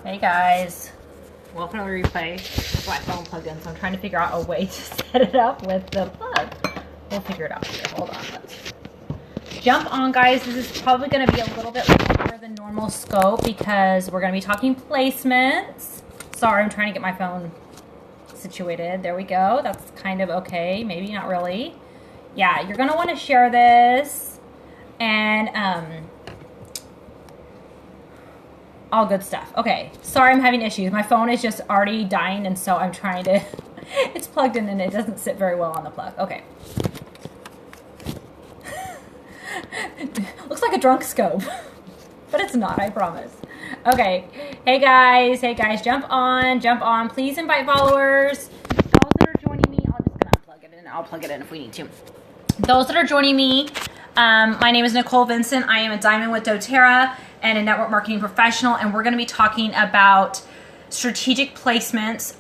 Hey guys, welcome to the replay. With my phone plugged in, so I'm trying to figure out a way to set it up with the plug. We'll figure it out here. Hold on. Let's jump on, guys. This is probably going to be a little bit longer than normal scope because we're going to be talking placements. Sorry, I'm trying to get my phone situated. There we go. That's kind of okay. Maybe not really. Yeah, you're going to want to share this and all good stuff. Okay, sorry I'm having issues. My phone is just already dying, and so I'm trying to, it's plugged in and it doesn't sit very well on the plug. Okay. Looks like a drunk scope, but it's not, I promise. Okay, hey guys, jump on. Please invite followers. Those that are joining me, I'm just gonna unplug it in. I'll plug it in if we need to. Those that are joining me, my name is Nicole Vincent. I am a Diamond with doTERRA and a network marketing professional, and we're going to be talking about strategic placements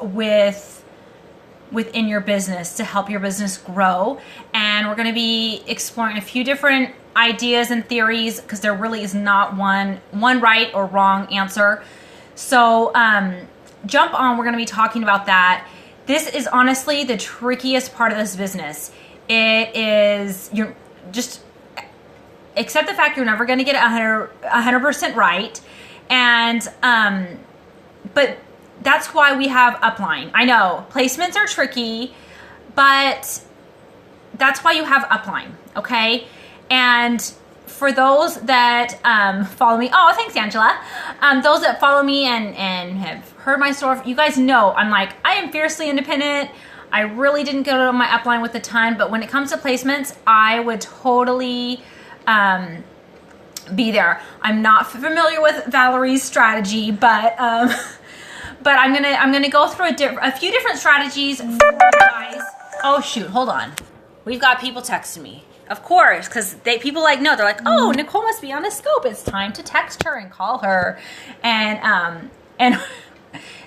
within your business to help your business grow. And we're going to be exploring a few different ideas and theories because there really is not one right or wrong answer. So jump on. We're going to be talking about that. This is honestly the trickiest part of this business. It is, you're just accept the fact you're never going to get 100% right. And, but that's why we have upline. I know placements are tricky, but that's why you have upline. Okay. And for those that, follow me, oh, thanks, Angela. Those that follow me and have heard my story, you guys know, I am fiercely independent. I really didn't go to my upline with a ton, but when it comes to placements, I would totally, be there. I'm not familiar with Valerie's strategy, but I'm gonna go through a few different strategies for you guys. Oh shoot, hold on. We've got people texting me, of course, because people know, they're like, oh, Nicole must be on a scope. It's time to text her and call her, and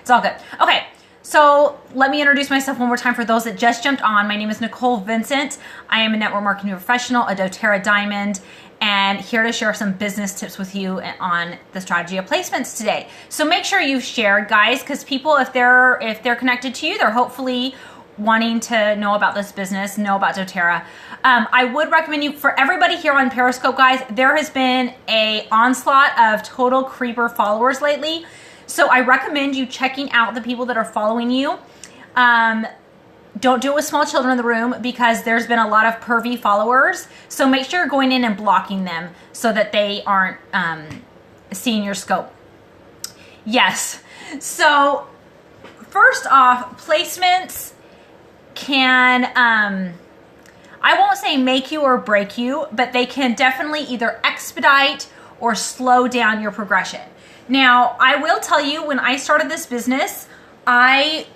it's all good. Okay. So let me introduce myself one more time for those that just jumped on. My name is Nicole Vincent. I am a network marketing professional, a doTERRA Diamond, and here to share some business tips with you on the strategy of placements today. So make sure you share, guys, because people, if they're connected to you, they're hopefully wanting to know about this business, know about doTERRA. I would recommend you, for everybody here on Periscope, guys, there has been an onslaught of total creeper followers lately. So I recommend you checking out the people that are following you. Don't do it with small children in the room because there's been a lot of pervy followers. So make sure you're going in and blocking them so that they aren't seeing your scope. Yes. So first off, placements can, I won't say make you or break you, but they can definitely either expedite or slow down your progression. Now, I will tell you, when I started this business, I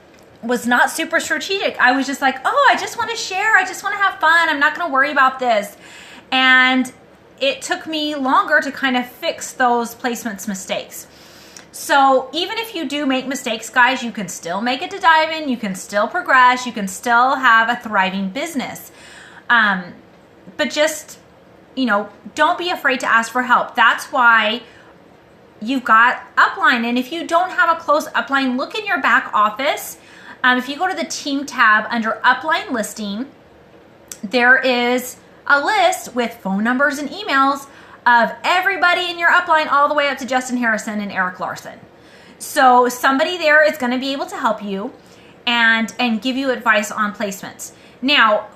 was not super strategic. I was just like, oh, I just want to share. I just want to have fun. I'm not going to worry about this. And it took me longer to kind of fix those placements mistakes. So even if you do make mistakes, guys, you can still make it to Diamond. You can still progress. You can still have a thriving business. But just, don't be afraid to ask for help. That's why you've got upline. And if you don't have a close upline, look in your back office. If you go to the team tab under upline listing, there is a list with phone numbers and emails of everybody in your upline all the way up to Justin Harrison and Eric Larson. So somebody there is going to be able to help you and give you advice on placements. Now,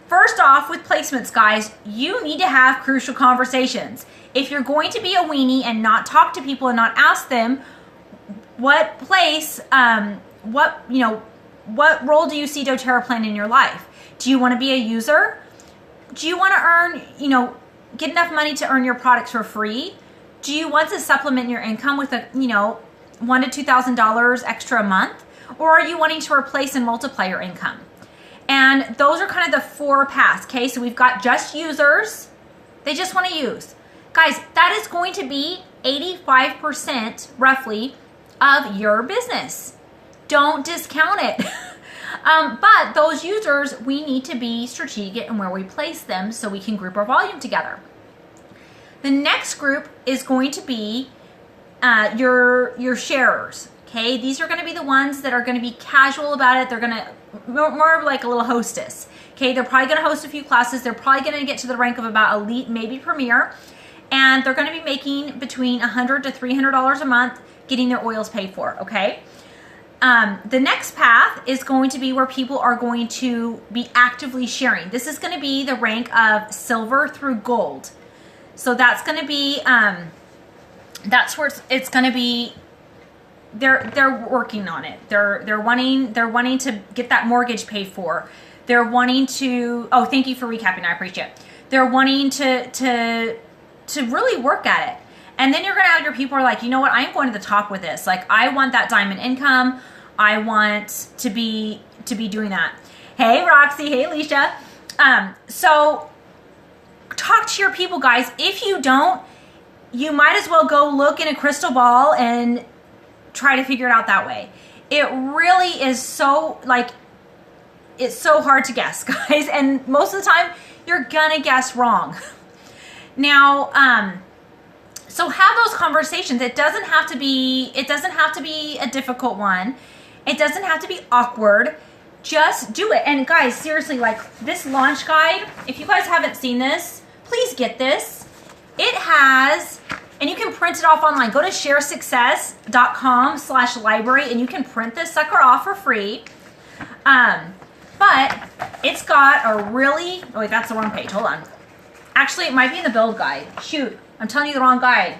first off, with placements, guys, you need to have crucial conversations. If you're going to be a weenie and not talk to people and not ask them what place, what role do you see doTERRA playing in your life? Do you want to be a user? Do you want to earn, get enough money to earn your products for free? Do you want to supplement your income with $1,000 to $2,000 extra a month? Or are you wanting to replace and multiply your income? And those are kind of the four paths, okay? So we've got just users. They just want to use. Guys, that is going to be 85% roughly of your business. Don't discount it. But those users, we need to be strategic in where we place them so we can group our volume together. The next group is going to be your sharers. Okay, these are going to be the ones that are going to be casual about it. They're going to more like a little hostess. Okay, they're probably going to host a few classes. They're probably going to get to the rank of about elite, maybe premier, and they're going to be making between $100 to $300 a month getting their oils paid for. Okay. The next path is going to be where people are going to be actively sharing. This is going to be the rank of silver through gold. So that's going to be, that's where it's going to be. They're working on it. They're wanting to get that mortgage paid for. They're wanting to. Oh, thank you for recapping. I appreciate it. They're wanting to really work at it. And then you're gonna have your people who are like, you know what? I am going to the top with this. Like, I want that diamond income. I want to be doing that. Hey, Roxy. Hey, Alicia. So talk to your people, guys. If you don't, you might as well go look in a crystal ball and try to figure it out that way. It really is so, like, it's so hard to guess, guys. And most of the time, you're gonna guess wrong. Now, so have those conversations. It doesn't have to be a difficult one. It doesn't have to be awkward. Just do it. And guys, seriously, like this launch guide, if you guys haven't seen this, please get this. It has, and you can print it off online. Go to sharesuccess.com/library and you can print this sucker off for free. But it's got a really, oh wait, that's the wrong page. Hold on. Actually, it might be in the build guide. Shoot, I'm telling you the wrong guide.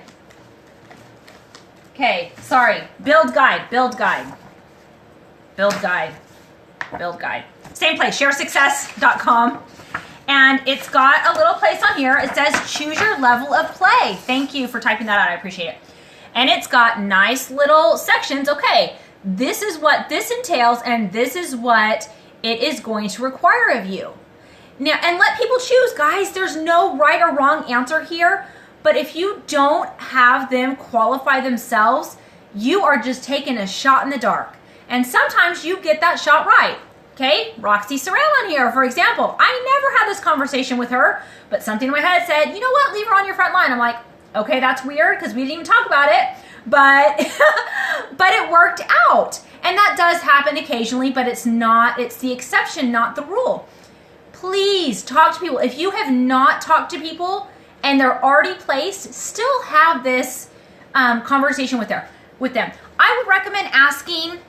Okay, sorry. Build guide. Same place, sharesuccess.com. And it's got a little place on here. It says choose your level of play. Thank you for typing that out. I appreciate it. And it's got nice little sections. Okay, this is what this entails, and this is what it is going to require of you. Now, and let people choose, guys. There's no right or wrong answer here. But if you don't have them qualify themselves, you are just taking a shot in the dark. And sometimes you get that shot right. Okay, Roxy Sorrell on here, for example. I never had this conversation with her, but something in my head said, you know what, leave her on your front line. I'm like, okay, that's weird because we didn't even talk about it, but but it worked out. And that does happen occasionally, but it's the exception, not the rule. Please talk to people. If you have not talked to people and they're already placed, still have this conversation with them. I would recommend asking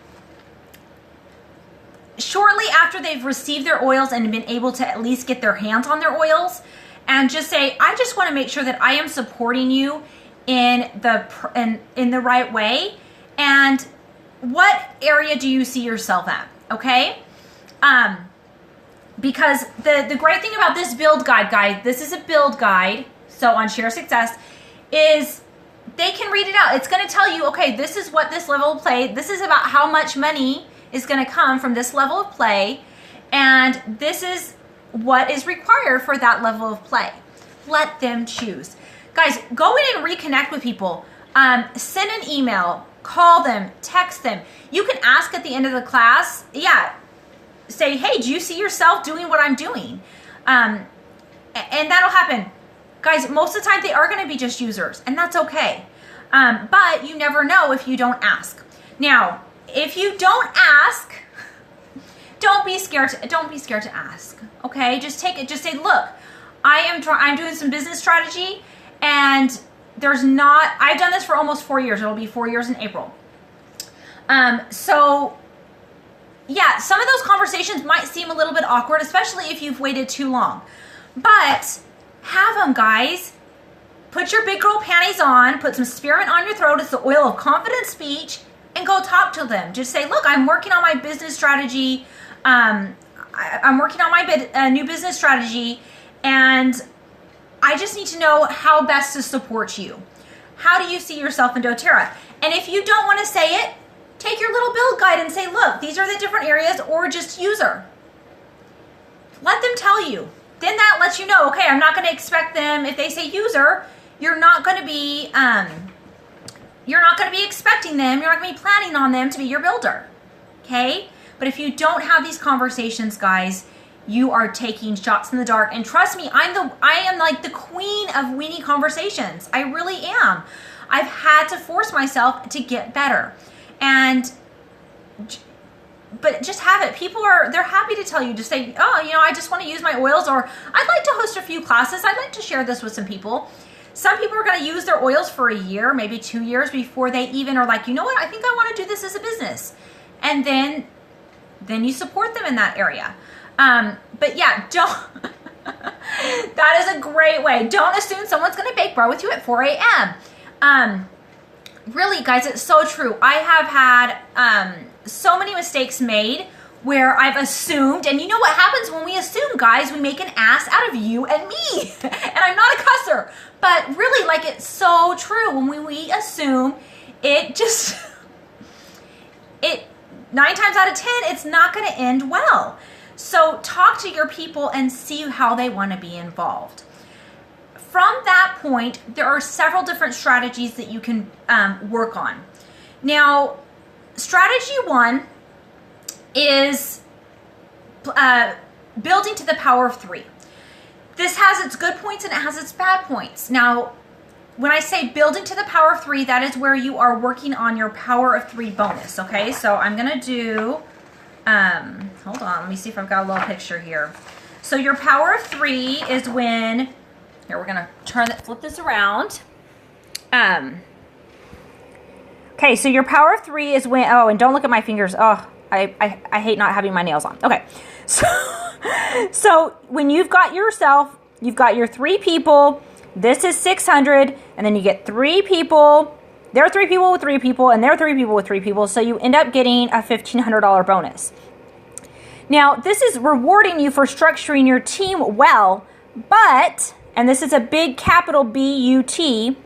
shortly after they've received their oils and been able to at least get their hands on their oils, and just say, I just want to make sure that I am supporting you in the right way. And what area do you see yourself at? Okay. Because the great thing about this build guide, this is a build guide. So on Share Success is they can read it out. It's going to tell you, okay, this is what this level of play, this is about how much money is going to come from this level of play. And this is what is required for that level of play. Let them choose. Guys, go in and reconnect with people. Send an email, call them, text them. You can ask at the end of the class, say, hey, do you see yourself doing what I'm doing? And that'll happen. Guys, most of the time they are going to be just users, and that's okay. But you never know if you don't ask. Now, if you don't ask, don't be scared to ask. Okay? Just take it. Just say, look, I'm doing some business strategy, and I've done this for almost 4 years. It'll be 4 years in April. So yeah, some of those conversations might seem a little bit awkward, especially if you've waited too long. But have them, guys. Put your big girl panties on, put some spearmint on your throat. It's the oil of confident speech, and go talk to them. Just say, look, I'm working on my business strategy. I'm working on my new business strategy, and I just need to know how best to support you. How do you see yourself in doTERRA? And if you don't want to say it, take your little build guide and say, look, these are the different areas, or just user. Let them tell you. Then that lets you know, okay, I'm not going to expect them, if they say user, you're not going to be expecting them, you're not going to be planning on them to be your builder. Okay? But if you don't have these conversations, guys, you are taking shots in the dark. And trust me, I am like the queen of weenie conversations. I really am. I've had to force myself to get better. But just have it. They're happy to tell you, to say, oh, I just want to use my oils, or I'd like to host a few classes. I'd like to share this with some people. Some people are going to use their oils for a year, maybe 2 years before they even are like, you know what, I think I want to do this as a business. And then you support them in that area. But yeah, that is a great way. Don't assume someone's going to bake bread with you at 4 a.m. Really, guys, it's so true. I have had so many mistakes made where I've assumed, and you know what happens when we assume, guys? We make an ass out of you and me. And I'm not a cusser, but really, like, it's so true. When we assume, it 9 times out of 10, it's not going to end well. So talk to your people and see how they want to be involved. From that point, there are several different strategies that you can work on. Now, strategy 1 is building to the power of 3. This has its good points and it has its bad points. Now, when I say building to the power of 3, that is where you are working on your power of 3 bonus, okay? So I'm going to do, hold on, let me see if I've got a little picture here. So your power of 3 is when, here, we're going to flip this around. Okay, so your power of 3 is when, oh, and don't look at my fingers. Oh, I hate not having my nails on. Okay, so when you've got your 3 people, this is 600, and then you get 3 people, there are 3 people with 3 people, and there are 3 people with 3 people, so you end up getting a $1,500 bonus. Now, this is rewarding you for structuring your team well, but, and this is a big capital B-U-T,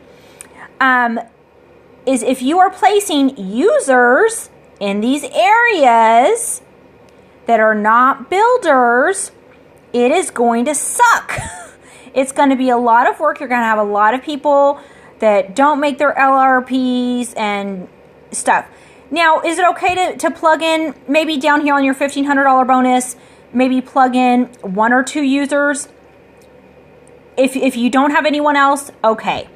is if you are placing users in these areas that are not builders, it is going to suck. It's going to be a lot of work. You're going to have a lot of people that don't make their LRPs and stuff. Now, is it okay to plug in, maybe down here on your $1,500 bonus, maybe plug in 1 or 2 users? If you don't have anyone else, okay.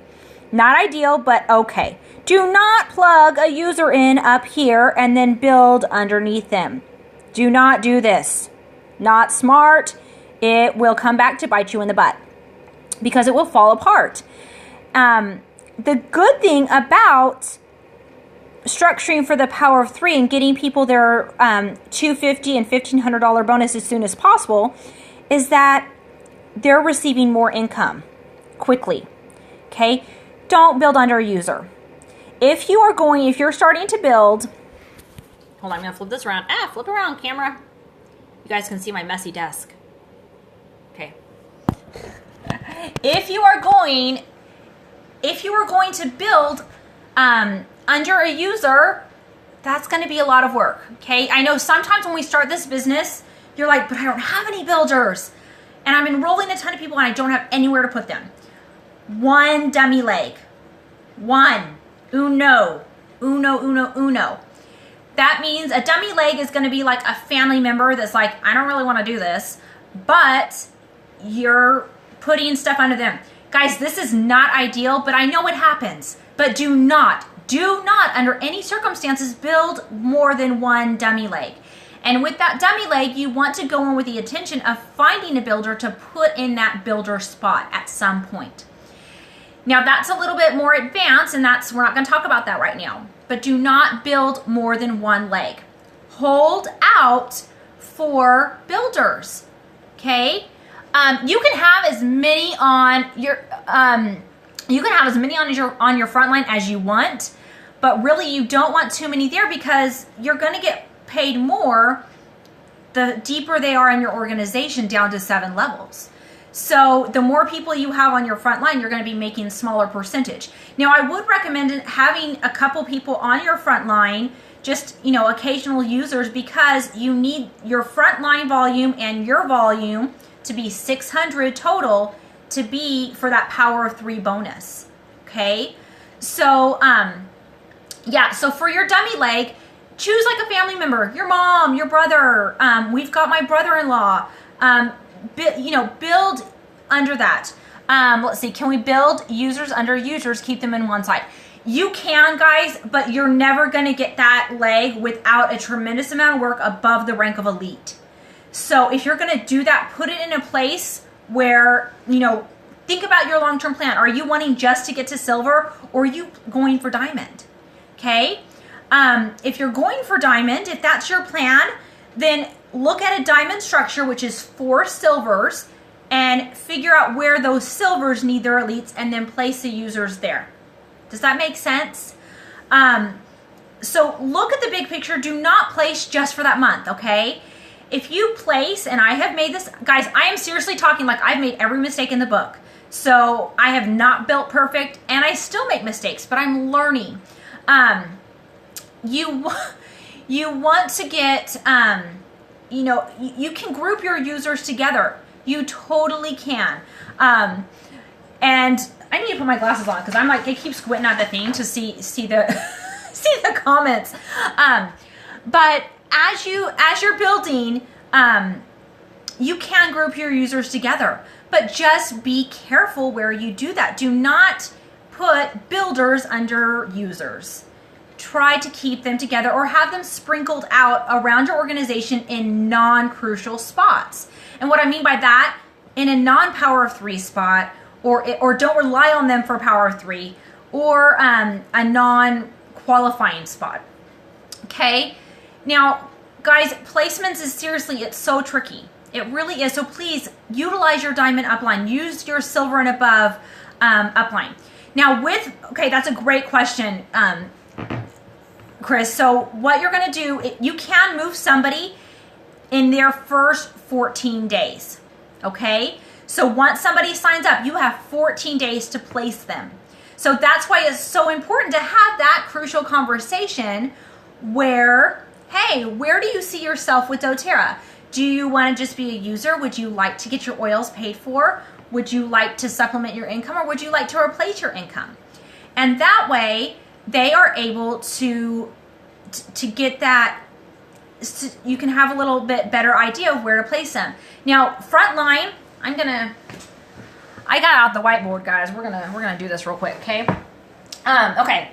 Not ideal, but okay. Do not plug a user in up here and then build underneath them. Do not do this. Not smart. It will come back to bite you in the butt because it will fall apart. The good thing about structuring for the power of 3 and getting people their $250 and $1,500 bonus as soon as possible is that they're receiving more income quickly. Okay? Don't build under a user. If you're starting to build, hold on, I'm going to flip this around. Flip around, camera. You guys can see my messy desk. Okay. If you are going to build under a user, that's going to be a lot of work. Okay. I know sometimes when we start this business, you're like, but I don't have any builders, and I'm enrolling a ton of people and I don't have anywhere to put them. 1 dummy leg. 1. Uno. That means a dummy leg is going to be like a family member that's like, I don't really want to do this, but you're putting stuff under them. Guys, this is not ideal, but I know it happens. But do not under any circumstances build more than 1 dummy leg. And with that dummy leg, you want to go in with the intention of finding a builder to put in that builder spot at some point. Now that's a little bit more advanced, and we're not going to talk about that right now. But do not build more than 1 leg. Hold out for builders. Okay? You can have as many on your on your front line as you want, but really you don't want too many there because you're going to get paid more the deeper they are in your organization down to 7 levels. So the more people you have on your front line, you're going to be making smaller percentage. Now, I would recommend having a couple people on your front line, just, occasional users, because you need your front line volume and your volume to be 600 total to be for that power of 3 bonus. Okay. So, so for your dummy leg, choose like a family member, your mom, your brother. We've got my brother-in-law. Build under that. Let's see. Can we build users under users, keep them in one side? You can, guys, but you're never going to get that leg without a tremendous amount of work above the rank of elite. So if you're going to do that, put it in a place where, you know, think about your long-term plan. Are you wanting just to get to silver, or are you going for diamond? Okay. If you're going for diamond, if that's your plan, then look at a diamond structure, which is 4 silvers, and figure out where those silvers need their elites and then place the users there. Does that make sense? So look at the big picture. Do not place just for that month, okay? If you place, and I have made this, guys, I am seriously talking like I've made every mistake in the book. So I have not built perfect, and I still make mistakes, but I'm learning. You want to get, you know, you can group your users together. You totally can. And I need to put my glasses on because I'm like, I keep squinting at the thing to see the see the comments. But as you're building, you can group your users together, but just be careful where you do that. Do not put builders under users. Try to keep them together or have them sprinkled out around your organization in non-crucial spots. And what I mean by that, in a non-power of 3 spot, or don't rely on them for power of 3, or a non-qualifying spot. Okay? Now, guys, placements is seriously, it's so tricky. It really is. So please utilize your diamond upline. Use your silver and above upline. Now okay, that's a great question, Chris. So what you're going to do, you can move somebody in their first 14 days. Okay? So once somebody signs up, you have 14 days to place them. So that's why it's so important to have that crucial conversation where, hey, where do you see yourself with doTERRA? Do you want to just be a user? Would you like to get your oils paid for? Would you like to supplement your income, or would you like to replace your income? And that way they are able to get that, you can have a little bit better idea of where to place them. Now, frontline, I got out the whiteboard, guys. We're gonna do this real quick, okay? Okay.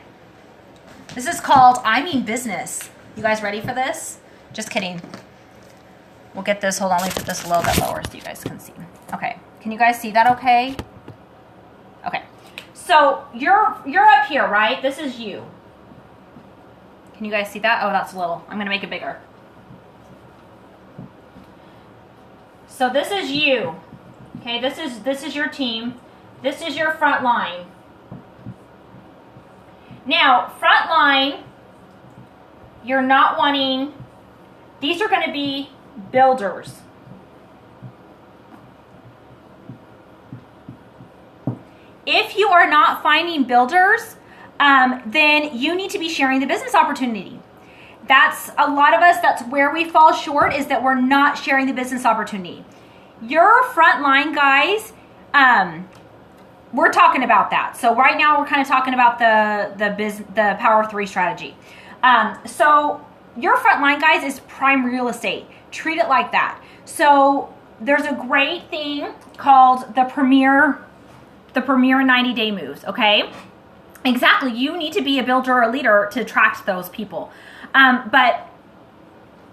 This is called I Mean Business. You guys ready for this? Just kidding. We'll get this. Hold on, let me put this a little bit lower so you guys can see. Okay. Can you guys see that okay? Okay. So you're up here, right? This is you. Can you guys see that? Oh, that's a little. I'm gonna make it bigger. So this is you. Okay, this is your team. This is your front line. Now, front line, you're not wanting, these are going to be builders. If you are not finding builders, then you need to be sharing the business opportunity. That's a lot of us, that's where we fall short, is that we're not sharing the business opportunity. Your front line guys, we're talking about that. So right now we're kind of talking about the power of 3 strategy. So your front line guys is prime real estate. Treat it like that. So there's a great thing called the Premier 90-day moves. Okay, exactly. You need to be a builder or a leader to attract those people, but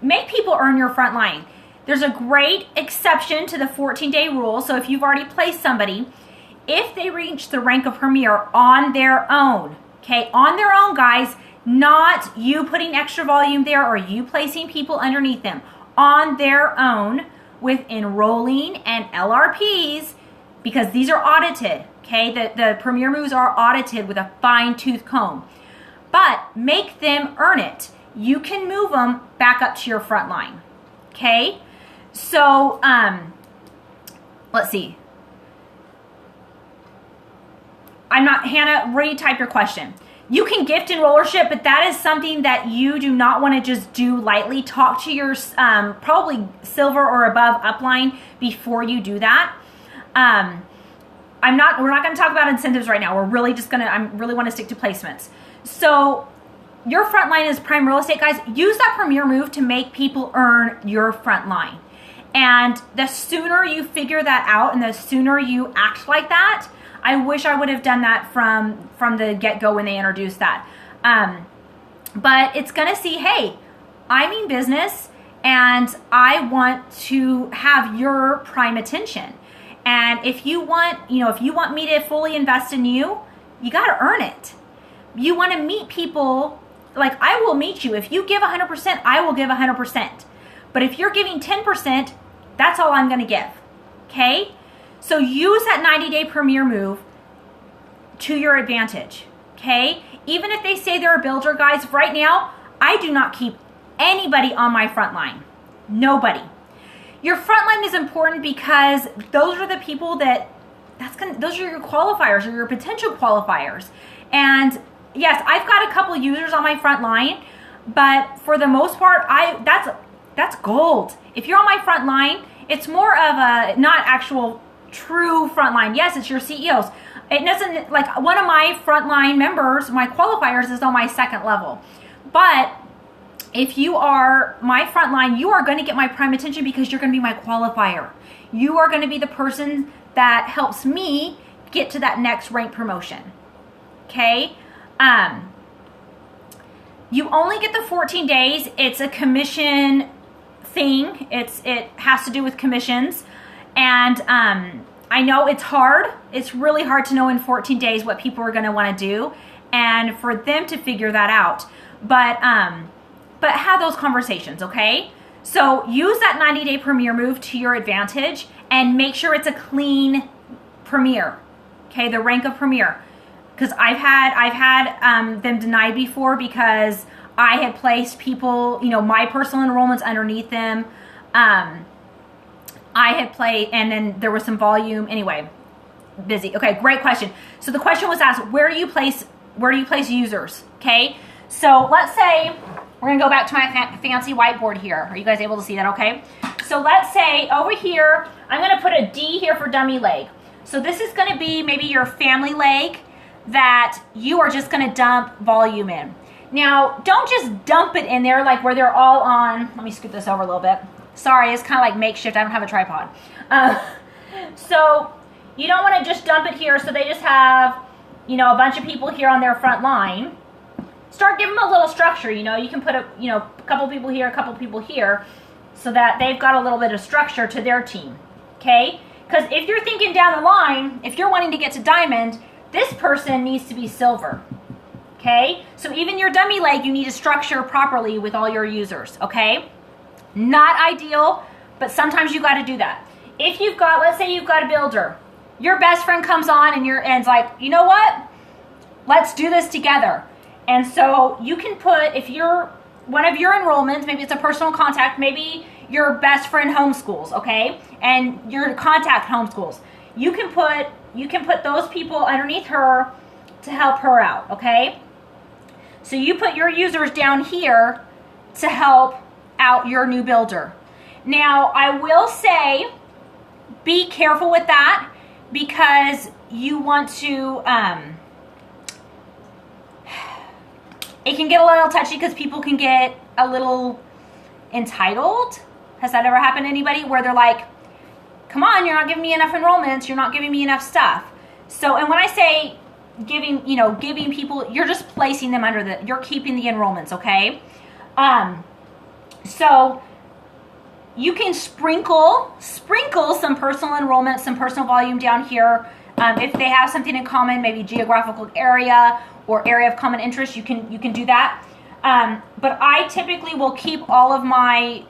make people earn your front line. There's a great exception to the 14-day rule. So if you've already placed somebody, if they reach the rank of Premier on their own, okay, on their own, guys, not you putting extra volume there or you placing people underneath them, on their own with enrolling and LRPs, because these are audited, okay? The Premier moves are audited with a fine-tooth comb, but make them earn it. You can move them back up to your front line, okay? So, let's see. Hannah, retype your question. You can gift enrollership, but that is something that you do not want to just do lightly. Talk to your probably silver or above upline before you do that. We're not going to talk about incentives right now. We're really just I really want to stick to placements. So your front line is prime real estate, guys. Use that Premier move to make people earn your front line. And the sooner you figure that out and the sooner you act like that, I wish I would have done that from the get-go when they introduced that. But it's going to see, hey, I mean business and I want to have your prime attention. And if you want, if you want me to fully invest in you, you got to earn it. You want to meet people, like I will meet you. If you give 100%, I will give 100%. But if you're giving 10%, that's all I'm going to give. Okay? So use that 90-day premier move to your advantage. Okay? Even if they say they're a builder, guys, right now, I do not keep anybody on my front line. Nobody. Your front line is important because those are the people those are your qualifiers or your potential qualifiers. And yes, I've got a couple users on my front line, but for the most part, that's gold. If you're on my front line, it's more of a not actual true front line. Yes, it's your CEOs. It doesn't, like one of my frontline members, my qualifiers is on my second level. But if you are my frontline, you are going to get my prime attention because you're going to be my qualifier. You are going to be the person that helps me get to that next rank promotion. Okay? You only get the 14 days. It's a commission thing. It has to do with commissions. And I know it's hard. It's really hard to know in 14 days what people are going to want to do and for them to figure that out. But have those conversations, okay? So use that 90-day premier move to your advantage and make sure it's a clean premier, okay? The rank of premier. Because I've had them denied before because I had placed people, my personal enrollments underneath them. I had played, and then there was some volume. Anyway, busy. Okay, great question. So the question was asked, where do you place users? Okay, so let's say we're gonna go back to my fancy whiteboard here. Are you guys able to see that? Okay. So let's say over here, I'm gonna put a D here for dummy leg. So this is gonna be maybe your family leg that you are just gonna dump volume in. Now, don't just dump it in there like where they're all on. Let me scoot this over a little bit. Sorry, it's kind of like makeshift. I don't have a tripod. So you don't want to just dump it here so they just have, a bunch of people here on their front line. Start giving them a little structure. You can put a couple people here, a couple people here so that they've got a little bit of structure to their team. Okay? Because if you're thinking down the line, if you're wanting to get to diamond, this person needs to be silver. Okay? So even your dummy leg, you need to structure properly with all your users. Okay? Not ideal, but sometimes you got to do that. If you've got, let's say you've got a builder, your best friend comes on and it's like, you know what? Let's do this together. And so you can put, if you're one of your enrollments, maybe it's a personal contact, maybe your best friend homeschools, okay? And your contact homeschools. You can put those people underneath her to help her out, okay? So you put your users down here to help out your new builder. Now, I will say, be careful with that because you want to, it can get a little touchy because people can get a little entitled. Has that ever happened to anybody where they're like, come on, you're not giving me enough enrollments, you're not giving me enough stuff. So, and when I say giving people, you're just placing them you're keeping the enrollments, okay? So you can sprinkle some personal enrollment, some personal volume down here. If they have something in common, maybe geographical area or area of common interest, you can do that. But I typically will keep all of my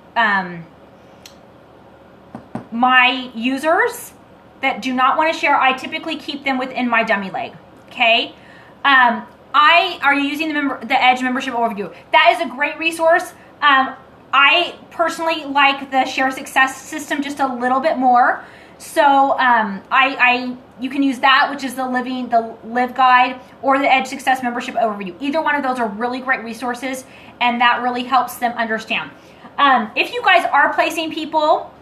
my users that do not want to share. I typically keep them within my dummy leg. Okay. Are you using the Edge membership overview? That is a great resource. I personally like the Share Success system just a little bit more. So you can use that, which is the Live Guide, or the Edge Success membership overview. Either one of those are really great resources, and that really helps them understand. If you guys are placing people,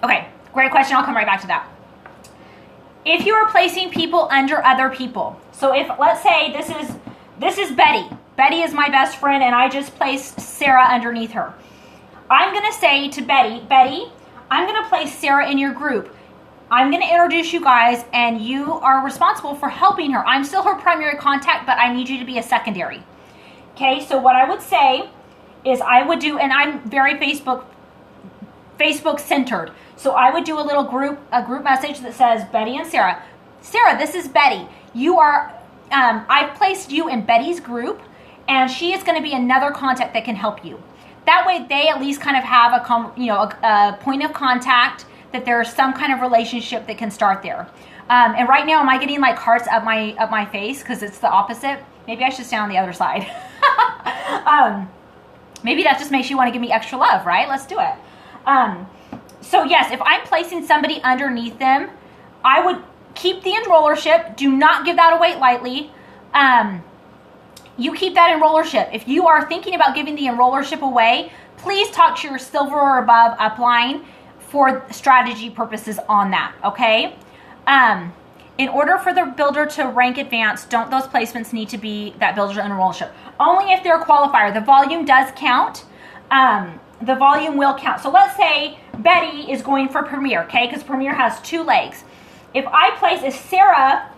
okay, great question. I'll come right back to that. If you are placing people under other people, so if let's say this is Betty. Betty is my best friend, and I just placed Sarah underneath her. I'm going to say to Betty, I'm going to place Sarah in your group. I'm going to introduce you guys, and you are responsible for helping her. I'm still her primary contact, but I need you to be a secondary. Okay, so what I would say is I would do, and I'm very Facebook centered. So I would do a group message that says Betty and Sarah. Sarah, this is Betty. You are, I've placed you in Betty's group, and she is going to be another contact that can help you. That way they at least kind of have a point of contact, that there's some kind of relationship that can start there. And right now, am I getting like hearts up my face because it's the opposite? Maybe I should stand on the other side. Maybe that just makes you want to give me extra love, right? Let's do it. So yes, if I'm placing somebody underneath them, I would keep the enrollership. Do not give that away lightly. You keep that enrollership. If you are thinking about giving the enrollership away, please talk to your silver or above upline for strategy purposes on that, okay? In order for the builder to rank advanced, don't those placements need to be that builder's enrollership? Only if they're a qualifier. The volume does count. The volume will count. So let's say Betty is going for Premier, okay? Because Premier has 2 legs. If I place a Sarah,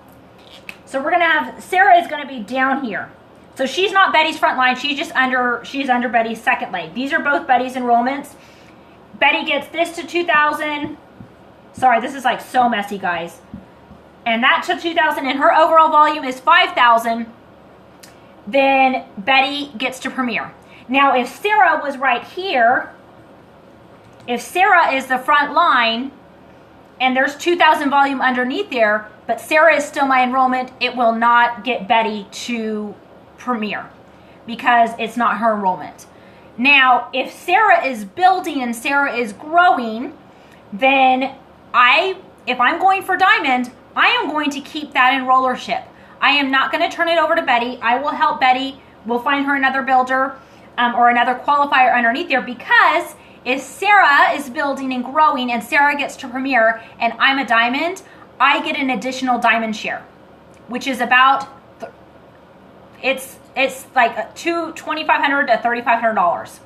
so we're gonna have, Sarah is gonna be down here. So she's not Betty's front line, she's under Betty's second leg. These are both Betty's enrollments. Betty gets this to 2,000. Sorry, this is like so messy, guys. And that to 2,000, and her overall volume is 5,000. Then Betty gets to Premier. Now, if Sarah was right here, if Sarah is the front line, and there's 2,000 volume underneath there, but Sarah is still my enrollment, it will not get Betty to Premier because it's not her enrollment. Now, if Sarah is building and Sarah is growing, then if I'm going for Diamond, I am going to keep that enrollership. I am not going to turn it over to Betty. I will help Betty. We'll find her another builder or another qualifier underneath there, because if Sarah is building and growing and Sarah gets to Premier and I'm a Diamond, I get an additional Diamond share, which is about, it's like $2,500 to $3,500.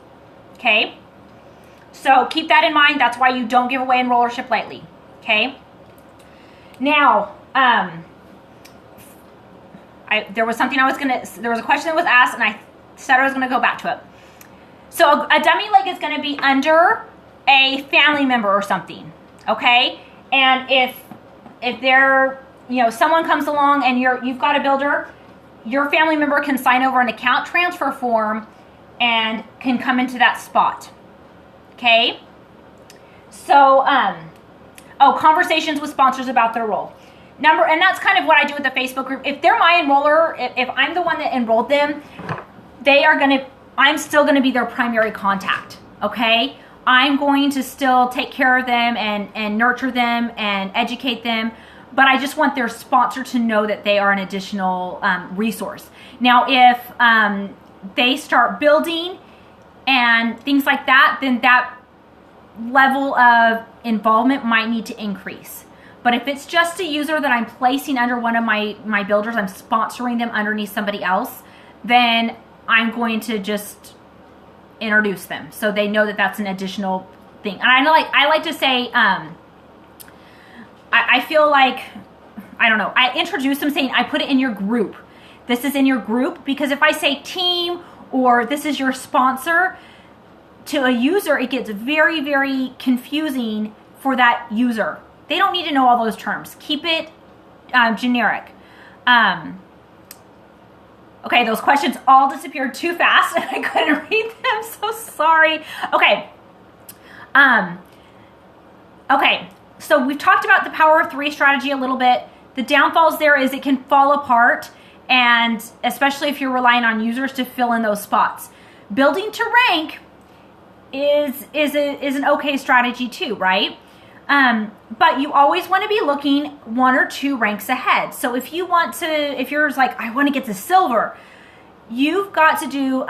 Okay? So keep that in mind. That's why you don't give away enrollership lightly. Okay? Now, there was a question that was asked, and I said I was gonna go back to it. So a dummy leg is gonna be under a family member or something, okay? And if they're, someone comes along and you've got a builder, your family member can sign over an account transfer form and can come into that spot, okay? So, conversations with sponsors about their role. And that's kind of what I do with the Facebook group. If they're my enroller, if I'm the one that enrolled them, I'm still gonna be their primary contact, okay? I'm going to still take care of them and nurture them and educate them, but I just want their sponsor to know that they are an additional resource. Now, if they start building and things like that, then that level of involvement might need to increase. But if it's just a user that I'm placing under one of my builders, I'm sponsoring them underneath somebody else, then I'm going to just introduce them so they know that that's an additional thing. And I like to say, I feel like, I don't know, I introduce them saying I put it in your group. This is in your group, because if I say team or this is your sponsor, to a user, it gets very, very confusing for that user. They don't need to know all those terms. Keep it generic. Okay, those questions all disappeared too fast and I couldn't read them. So sorry. Okay. Okay, so we've talked about the power of 3 strategy a little bit. The downfalls there is it can fall apart, and especially if you're relying on users to fill in those spots. Building to rank is an okay strategy too, right? But you always want to be looking 1 or 2 ranks ahead. So if you're like, I want to get to silver, you've got to do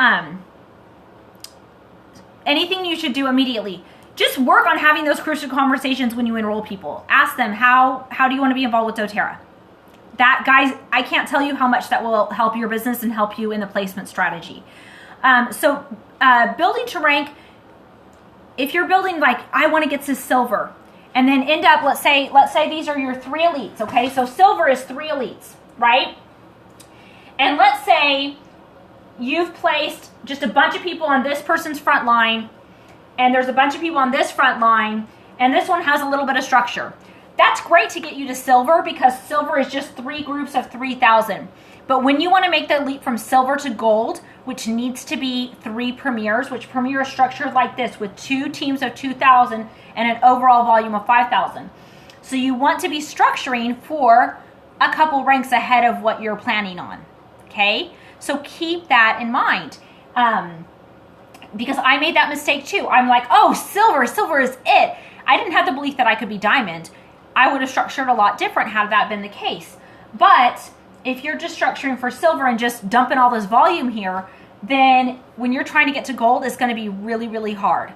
anything you should do immediately. Just work on having those crucial conversations when you enroll people. Ask them, how do you want to be involved with doTERRA? That, guys, I can't tell you how much that will help your business and help you in the placement strategy. So building to rank, if you're building like, I want to get to silver, and then end up, let's say these are your 3 elites, okay? So silver is 3 elites, right? And let's say you've placed just a bunch of people on this person's front line, and there's a bunch of people on this front line, and this one has a little bit of structure. That's great to get you to silver, because silver is just 3 groups of 3,000. But when you want to make the leap from silver to gold, which needs to be 3 premiers, which premier is structured like this with 2 teams of 2,000 and an overall volume of 5,000. So you want to be structuring for a couple ranks ahead of what you're planning on, okay? So keep that in mind, because I made that mistake too. I'm like, oh, silver is it. I didn't have the belief that I could be diamond. I would have structured a lot different had that been the case. But if you're just structuring for silver and just dumping all this volume here, then when you're trying to get to gold, it's going to be really, really hard.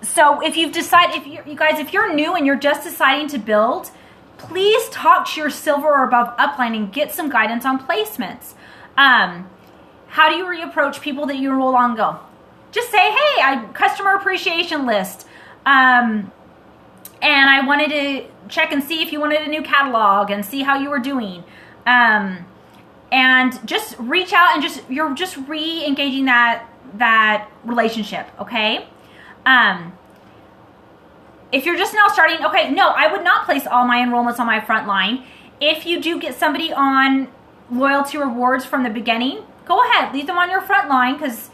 So if you've decided, if you're new and you're just deciding to build, please talk to your silver or above upline and get some guidance on placements. How do you reapproach people that you enroll on go? Just say, hey, I customer appreciation list. And I wanted to check and see if you wanted a new catalog and see how you were doing. And just reach out and you're just re-engaging that relationship, okay? If you're just now starting, okay, no, I would not place all my enrollments on my front line. If you do get somebody on loyalty rewards from the beginning, go ahead, leave them on your front line, because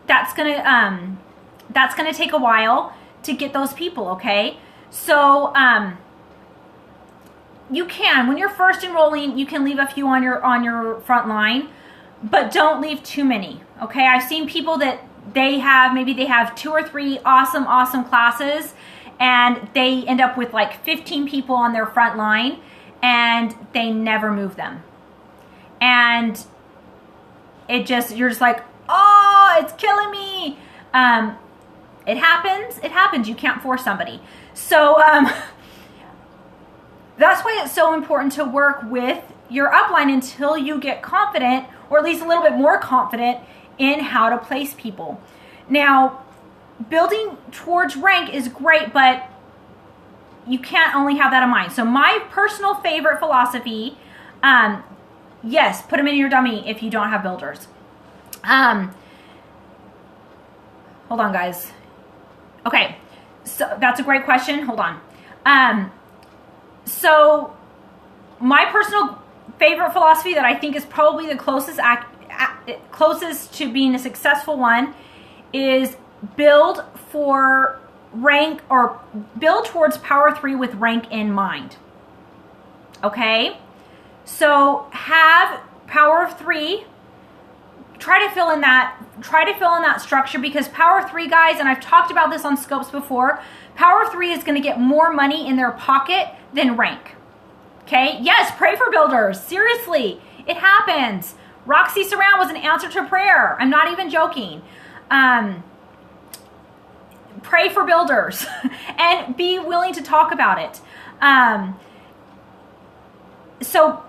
that's gonna take a while to get those people, okay? So you can, when you're first enrolling, you can leave a few on your front line, but don't leave too many, okay? I've seen people that maybe they have 2 or 3 awesome classes, and they end up with like 15 people on their front line, and they never move them. And you're just like, oh, it's killing me. It happens. You can't force somebody. So that's why it's so important to work with your upline until you get confident, or at least a little bit more confident in how to place people. Now, building towards rank is great, but you can't only have that in mind. So my personal favorite philosophy, yes, put them in your dummy if you don't have builders. Hold on, guys. Okay, so that's a great question. Hold on. So my personal favorite philosophy that I think is probably the closest to being a successful one is build for rank, or build towards power 3 with rank in mind. Okay? So have power 3, try to fill in that structure, because power 3 guys, and I've talked about this on scopes before, power 3 is going to get more money in their pocket than rank. Okay? Yes, pray for builders. Seriously, it happens. Roxy Surround was an answer to prayer. I'm not even joking. Pray for builders and be willing to talk about it. So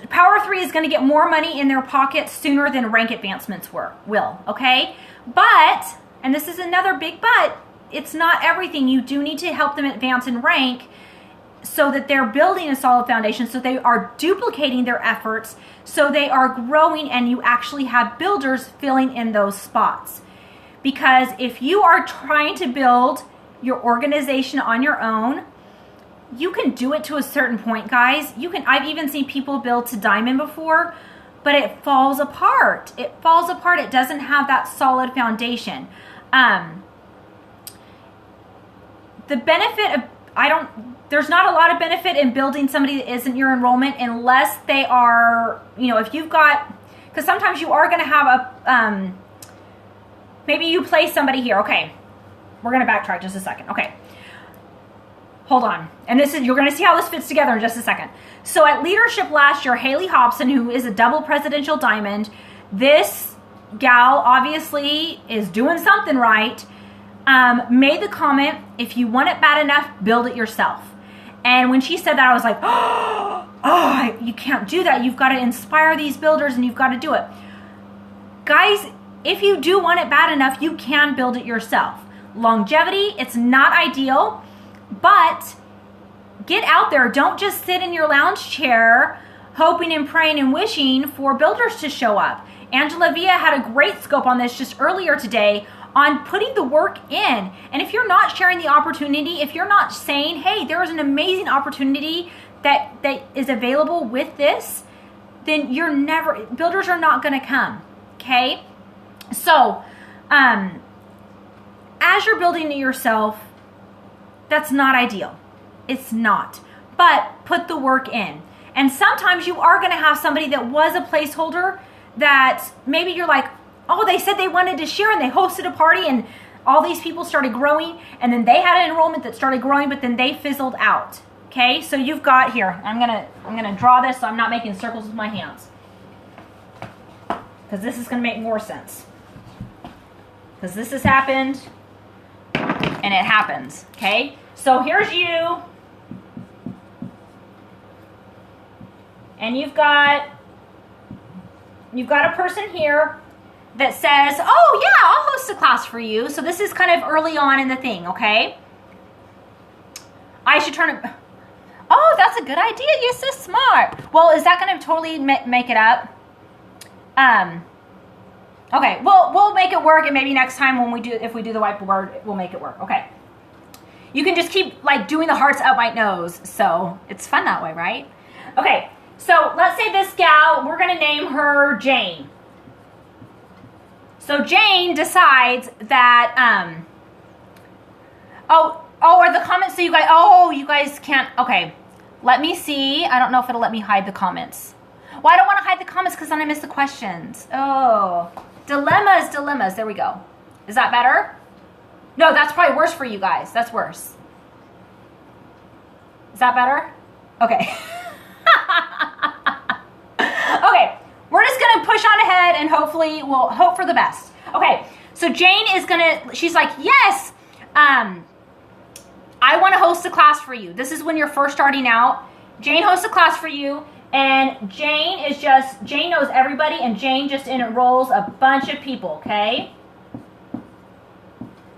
power 3 is going to get more money in their pocket sooner than rank advancements will, okay? But, and this is another big but, it's not everything. You do need to help them advance in rank so that they're building a solid foundation, so they are duplicating their efforts, so they are growing, and you actually have builders filling in those spots. Because if you are trying to build your organization on your own, you can do it to a certain point, guys. I've even seen people build to diamond before, but it falls apart. It falls apart. It doesn't have that solid foundation. The benefit of, there's not a lot of benefit in building somebody that isn't your enrollment, unless they are, if you've got, because sometimes you are going to have a, maybe you place somebody here. Okay, we're going to backtrack just a second. Okay, hold on. And you're going to see how this fits together in just a second. So at leadership last year, Haley Hobson, who is a double presidential diamond, this gal obviously is doing something right, made the comment, if you want it bad enough, build it yourself. And when she said that, I was like, oh, you can't do that. You've got to inspire these builders, and you've got to do it. Guys, if you do want it bad enough, you can build it yourself. Longevity, it's not ideal, but get out there. Don't just sit in your lounge chair hoping and praying and wishing for builders to show up. Angela Villa had a great scope on this just earlier today on putting the work in. And if you're not sharing the opportunity, if you're not saying, hey, there is an amazing opportunity that is available with this, then builders are not going to come. Okay? So, as you're building it yourself, that's not ideal. It's not. But put the work in. And sometimes you are going to have somebody that was a placeholder that maybe you're like, oh, they said they wanted to share and they hosted a party and all these people started growing and then they had an enrollment that started growing, but then they fizzled out. Okay, so you've got here, I'm gonna draw this so I'm not making circles with my hands, because this is gonna make more sense. Because this has happened and it happens. Okay, so here's you, and you've got a person here that says, oh yeah, I'll host a class for you. So this is kind of early on in the thing, okay? I should turn it, oh, that's a good idea, you're so smart. Well, is that gonna totally make it up? Okay, we'll make it work, and maybe next time if we do the whiteboard, we'll make it work, okay? You can just keep like doing the hearts up my nose, so it's fun that way, right? Okay, so let's say this gal, we're gonna name her Jane. So Jane decides that, are the comments, so you guys can't, okay. Let me see. I don't know if it'll let me hide the comments. Well, I don't want to hide the comments because then I miss the questions. Oh, dilemmas. There we go. Is that better? No, that's probably worse for you guys. That's worse. Is that better? Okay. Okay. We're just going to push on ahead and hopefully we'll hope for the best. Okay. So Jane is she's like, yes, I want to host a class for you. This is when you're first starting out. Jane hosts a class for you, and Jane knows everybody, and Jane just enrolls a bunch of people, okay?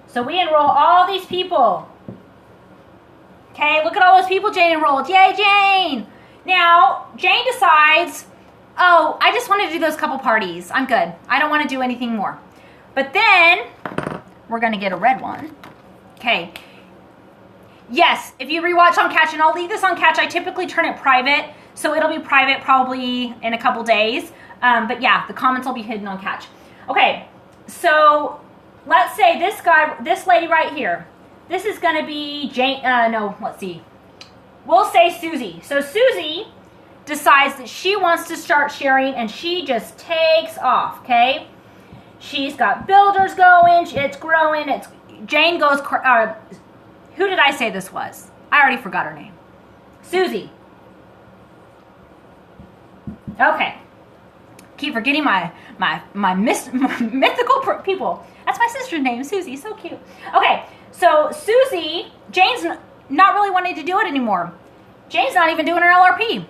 So we enroll all these people. Okay, look at all those people Jane enrolled. Yay, Jane! Now, Jane decides, oh, I just want to do those couple parties. I'm good. I don't want to do anything more. But then, we're going to get a red one. Okay. Yes, if you rewatch on Catch, and I'll leave this on Catch, I typically turn it private, so it'll be private probably in a couple days. But yeah, the comments will be hidden on Catch. Okay, so let's say this lady right here, this is going to be Jane, let's see. We'll say Susie. So Susie decides that she wants to start sharing, and she just takes off, okay? She's got builders going, it's growing, Jane goes, who did I say this was? I already forgot her name. Susie. Okay. Keep forgetting my mythical people. That's my sister's name, Susie. So cute. Okay, so Susie, Jane's not really wanting to do it anymore. Jane's not even doing her LRP.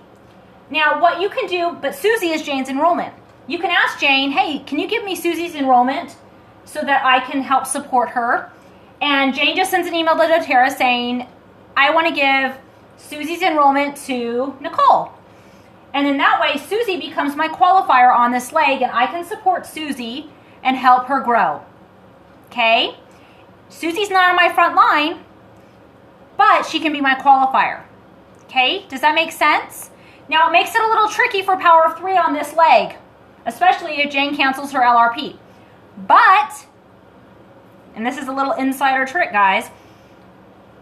Now, what you can do, but Susie is Jane's enrollment. You can ask Jane, hey, can you give me Susie's enrollment so that I can help support her? And Jane just sends an email to doTERRA saying, I want to give Susie's enrollment to Nicole. And in that way, Susie becomes my qualifier on this leg, and I can support Susie and help her grow. Okay? Susie's not on my front line, but she can be my qualifier. Okay? Does that make sense? Now, it makes it a little tricky for power of 3 on this leg, especially if Jane cancels her LRP. But, and this is a little insider trick, guys.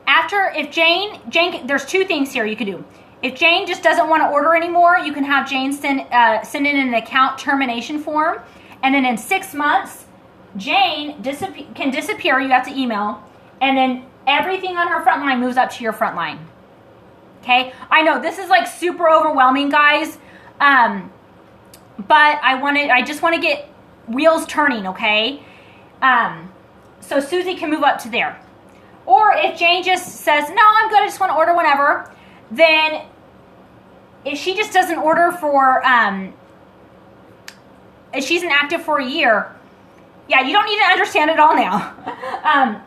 If Jane, there's two things here you could do. If Jane just doesn't want to order anymore, you can have Jane send in an account termination form. And then in 6 months, Jane can disappear. You have to email. And then everything on her front line moves up to your front line. Okay? I know this is like super overwhelming, guys. But I just want to get wheels turning, okay? So Susie can move up to there. Or if Jane just says, no, I'm good, I just want to order whenever, then if she just doesn't order for, if she's inactive for a year, Yeah, you don't need to understand it all now.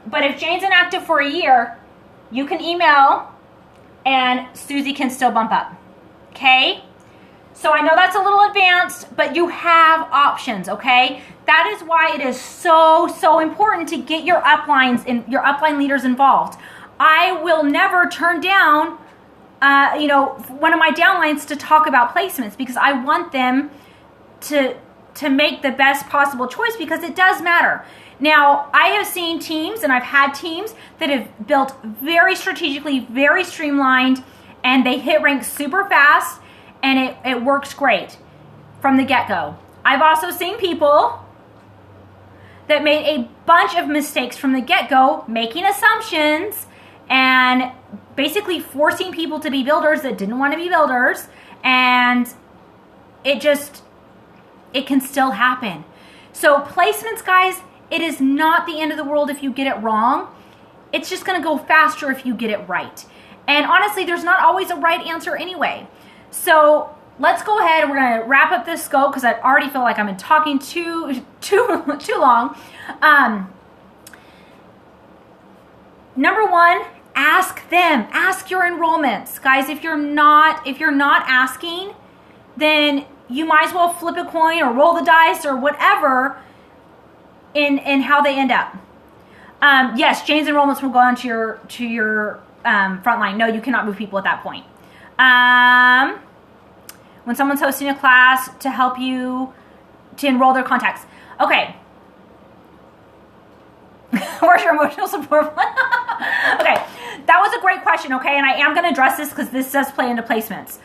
But if Jane's inactive for a year, you can email and Susie can still bump up. Okay? So I know that's a little advanced, but you have options, okay? That is why it is so important to get your uplines and your upline leaders involved. I will never turn down one of my downlines to talk about placements because I want them to make the best possible choice because it does matter. Now, I have seen teams and I've had teams that have built very strategically, very streamlined, and they hit rank super fast and it works great from the get-go. I've also seen people that made a bunch of mistakes from the get-go, making assumptions and basically forcing people to be builders that didn't want to be builders, and it can still happen. So placements, guys, it is not the end of the world if you get it wrong. It's just going to go faster if you get it right. And honestly, there's not always a right answer anyway. So let's go ahead and we're going to wrap up this scope because I already feel like I've been talking too long. Number one, ask them. Ask your enrollments. Guys, if you're not asking, then you might as well flip a coin or roll the dice or whatever in how they end up. Yes, Jane's enrollments will go on to your front line. No, you cannot move people at that point. When someone's hosting a class to help you to enroll their contacts. Okay. Where's your emotional support? Okay, that was a great question, okay? And I am going to address this because this does play into placements.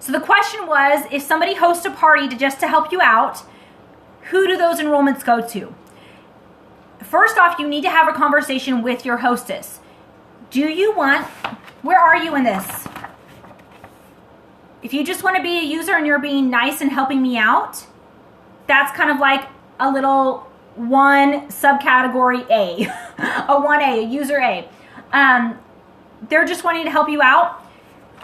So the question was, if somebody hosts a party just to help you out, who do those enrollments go to? First off, you need to have a conversation with your hostess. Where are you in this? If you just want to be a user and you're being nice and helping me out, that's kind of like a little one subcategory A, a 1A, a user A. They're just wanting to help you out.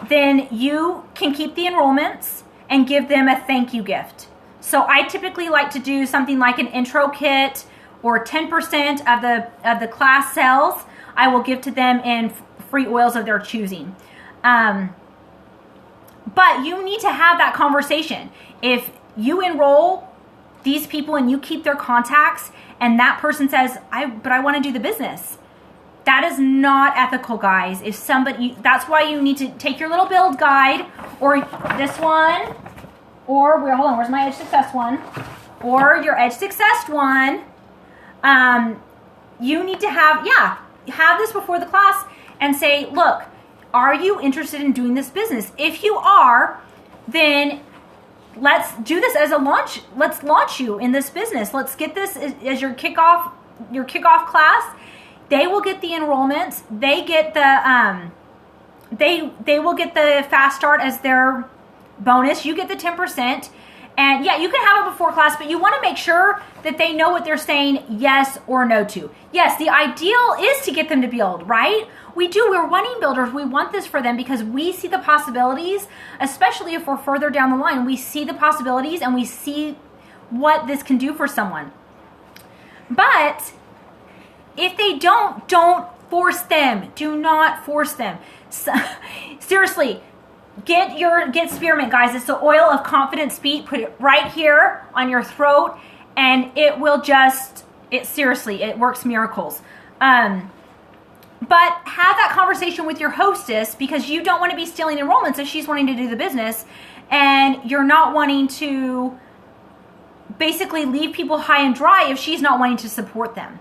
Then you can keep the enrollments and give them a thank you gift. So I typically like to do something like an intro kit or 10% of the class sales I will give to them in free oils of their choosing. But you need to have that conversation. If you enroll these people and you keep their contacts and that person says, but I want to do the business. That is not ethical, guys. That's why you need to take your little build guide or this one, or where's my Edge Success one? Or your Edge Success one. You need to have this before the class and say, look, are you interested in doing this business? If you are, then let's do this as a launch. Let's launch you in this business. Let's get this as your kickoff class. They will get the enrollments. They get the they will get the fast start as their bonus. You get the 10%. And yeah, you can have it before class, but you want to make sure that they know what they're saying yes or no to. Yes, the ideal is to get them to build, right? We're wanting builders. We want this for them because we see the possibilities, especially if we're further down the line. We see the possibilities and we see what this can do for someone. But if they don't force them. Do not force them. Seriously. Get spearmint, guys. It's the oil of confident speed. Put it right here on your throat and it will seriously, it works miracles. But have that conversation with your hostess because you don't want to be stealing enrollments if she's wanting to do the business and you're not wanting to basically leave people high and dry if she's not wanting to support them.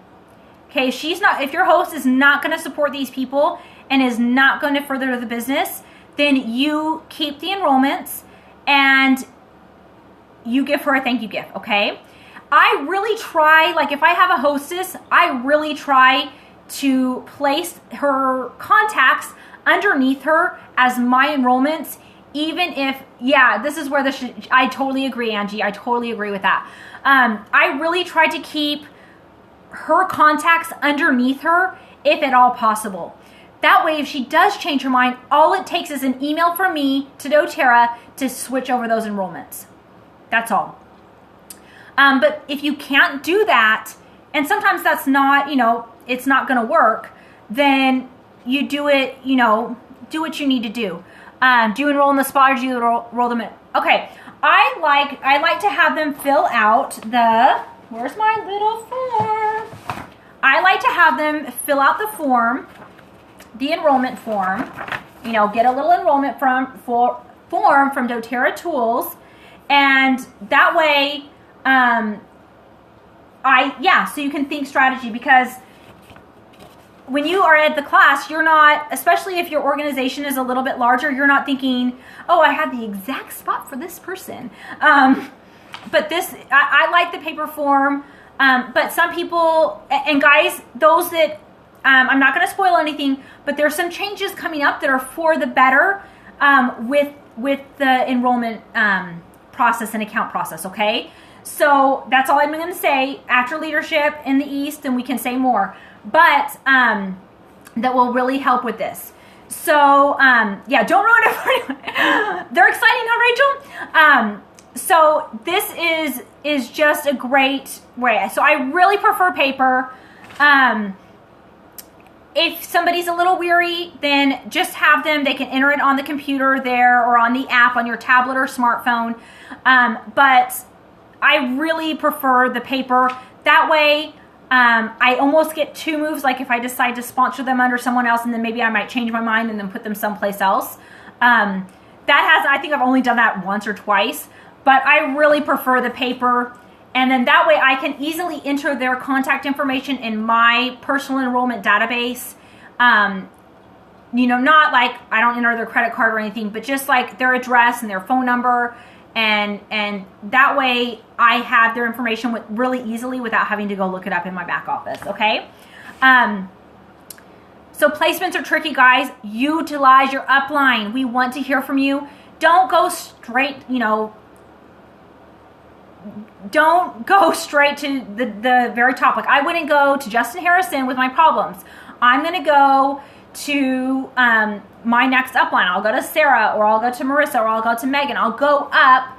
Okay, if your host is not going to support these people and is not going to further the business, then you keep the enrollments and you give her a thank you gift, okay? I really try, like if I have a hostess, I really try to place her contacts underneath her as my enrollments, even if, this is where I totally agree, Angie. I totally agree with that. I really try to keep her contacts underneath her if at all possible. That way, if she does change her mind, all it takes is an email from me to doTERRA to switch over those enrollments. That's all. But if you can't do that, and sometimes that's not, it's not going to work, then you do it, do what you need to do. Do you enroll in the spot, or do you roll them in? Okay, I like to have them fill out where's my little form? I like to have them fill out the form, the enrollment form, get a little enrollment form from doTERRA Tools, and that way, so you can think strategy, because when you are at the class, you're not, especially if your organization is a little bit larger, you're not thinking, oh, I have the exact spot for this person. But I like the paper form, but some people, and guys, those that, I'm not going to spoil anything, but there's some changes coming up that are for the better with the enrollment process and account process, okay? So that's all I'm going to say. After leadership in the East, then we can say more. But that will really help with this. So don't ruin it for anyone. They're exciting, huh, Rachel? So this is just a great way. So I really prefer paper. If somebody's a little weary, then just have them. They can enter it on the computer there, or on the app on your tablet or smartphone. But I really prefer the paper. That way, I almost get two moves. Like if I decide to sponsor them under someone else, and then maybe I might change my mind and then put them someplace else. I think I've only done that once or twice, but I really prefer the paper. And then that way I can easily enter their contact information in my personal enrollment database. Not like I don't enter their credit card or anything, but just like their address and their phone number. And that way I have their information really easily without having to go look it up in my back office, okay? So placements are tricky, guys. Utilize your upline. We want to hear from you. Don't go straight, don't go straight to the very top. Like I wouldn't go to Justin Harrison with my problems. I'm going to go to my next upline. I'll go to Sarah, or I'll go to Marissa, or I'll go to Megan. I'll go up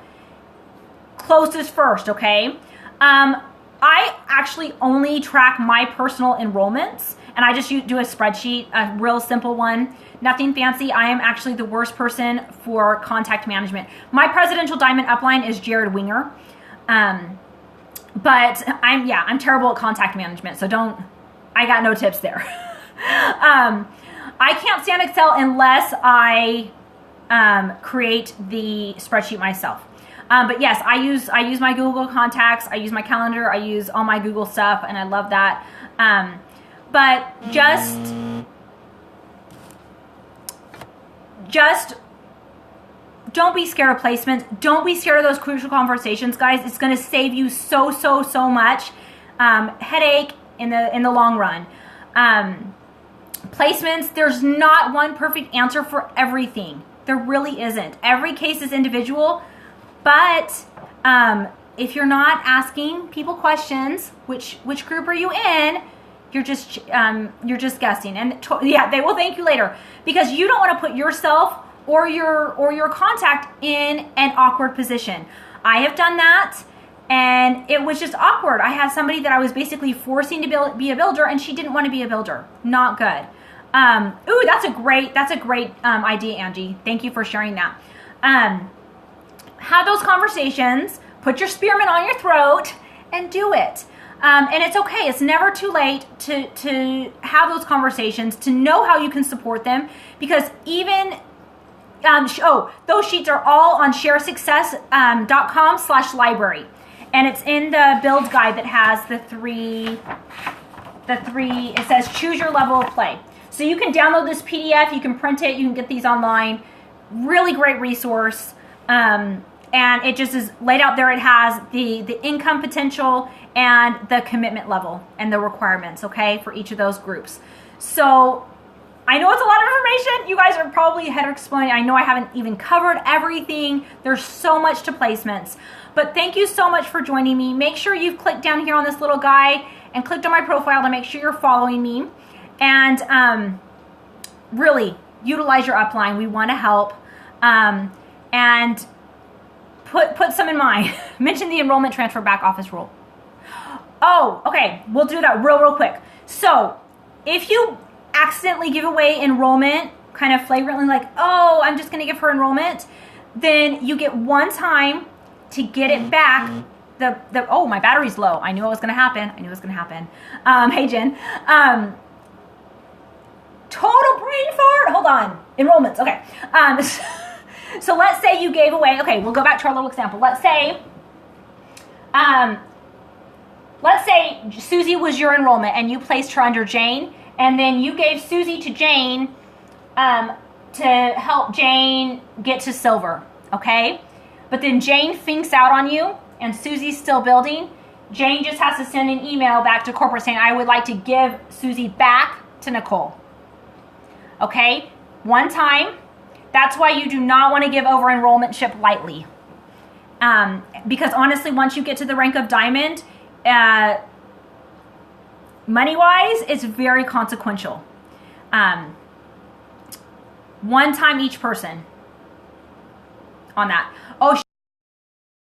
closest first, okay? I actually only track my personal enrollments, and I just do a spreadsheet, a real simple one. Nothing fancy. I am actually the worst person for contact management. My presidential diamond upline is Jared Winger. But I'm terrible at contact management, so I got no tips there. I can't stand Excel unless I create the spreadsheet myself. But yes, I use my Google contacts, I use my calendar, I use all my Google stuff, and I love that. But just don't be scared of placements. Don't be scared of those crucial conversations, guys. It's going to save you so much headache in the long run. Placements, there's not one perfect answer for everything. There really isn't. Every case is individual, but if you're not asking people questions, which group are you in? You're just guessing, and they will thank you later, because you don't want to put yourself or your contact in an awkward position. I have done that, and it was just awkward. I had somebody that I was basically forcing to be a builder, and she didn't want to be a builder. Not good. Ooh, that's a great idea, Angie. Thank you for sharing that. Have those conversations. Put your spearmint on your throat and do it. And it's okay. It's never too late to have those conversations, to know how you can support them, because even those sheets are all on sharesuccess.com/library, and it's in the build guide that has the three. It says choose your level of play. So you can download this PDF, you can print it, you can get these online. Really great resource. And it just is laid out there. It has the income potential and the commitment level and the requirements, okay, for each of those groups. So I know it's a lot of information. You guys are probably ahead of explaining. I know I haven't even covered everything. There's so much to placements. But thank you so much for joining me. Make sure you've clicked down here on this little guy and clicked on my profile to make sure you're following me. And really utilize your upline. We want to help. And put some in mind. Mention the enrollment transfer back office rule. Oh, okay. We'll do that real quick. So if you accidentally give away enrollment, kind of flagrantly, like, oh, I'm just going to give her enrollment, then you get one time to get it back. Oh, my battery's low. I knew it was going to happen. Hey, Jen. Total brain fart. Hold on. Enrollments. Okay. So let's say you gave away, okay, we'll go back to our little example. Let's say Susie was your enrollment and you placed her under Jane, and then you gave Susie to Jane to help Jane get to silver, okay? But then Jane finks out on you and Susie's still building. Jane just has to send an email back to corporate saying, I would like to give Susie back to Nicole. Okay? One time. That's why you do not want to give over enrollmentship lightly. Because honestly, once you get to the rank of diamond, money-wise, it's very consequential. One time each person on that. Oh,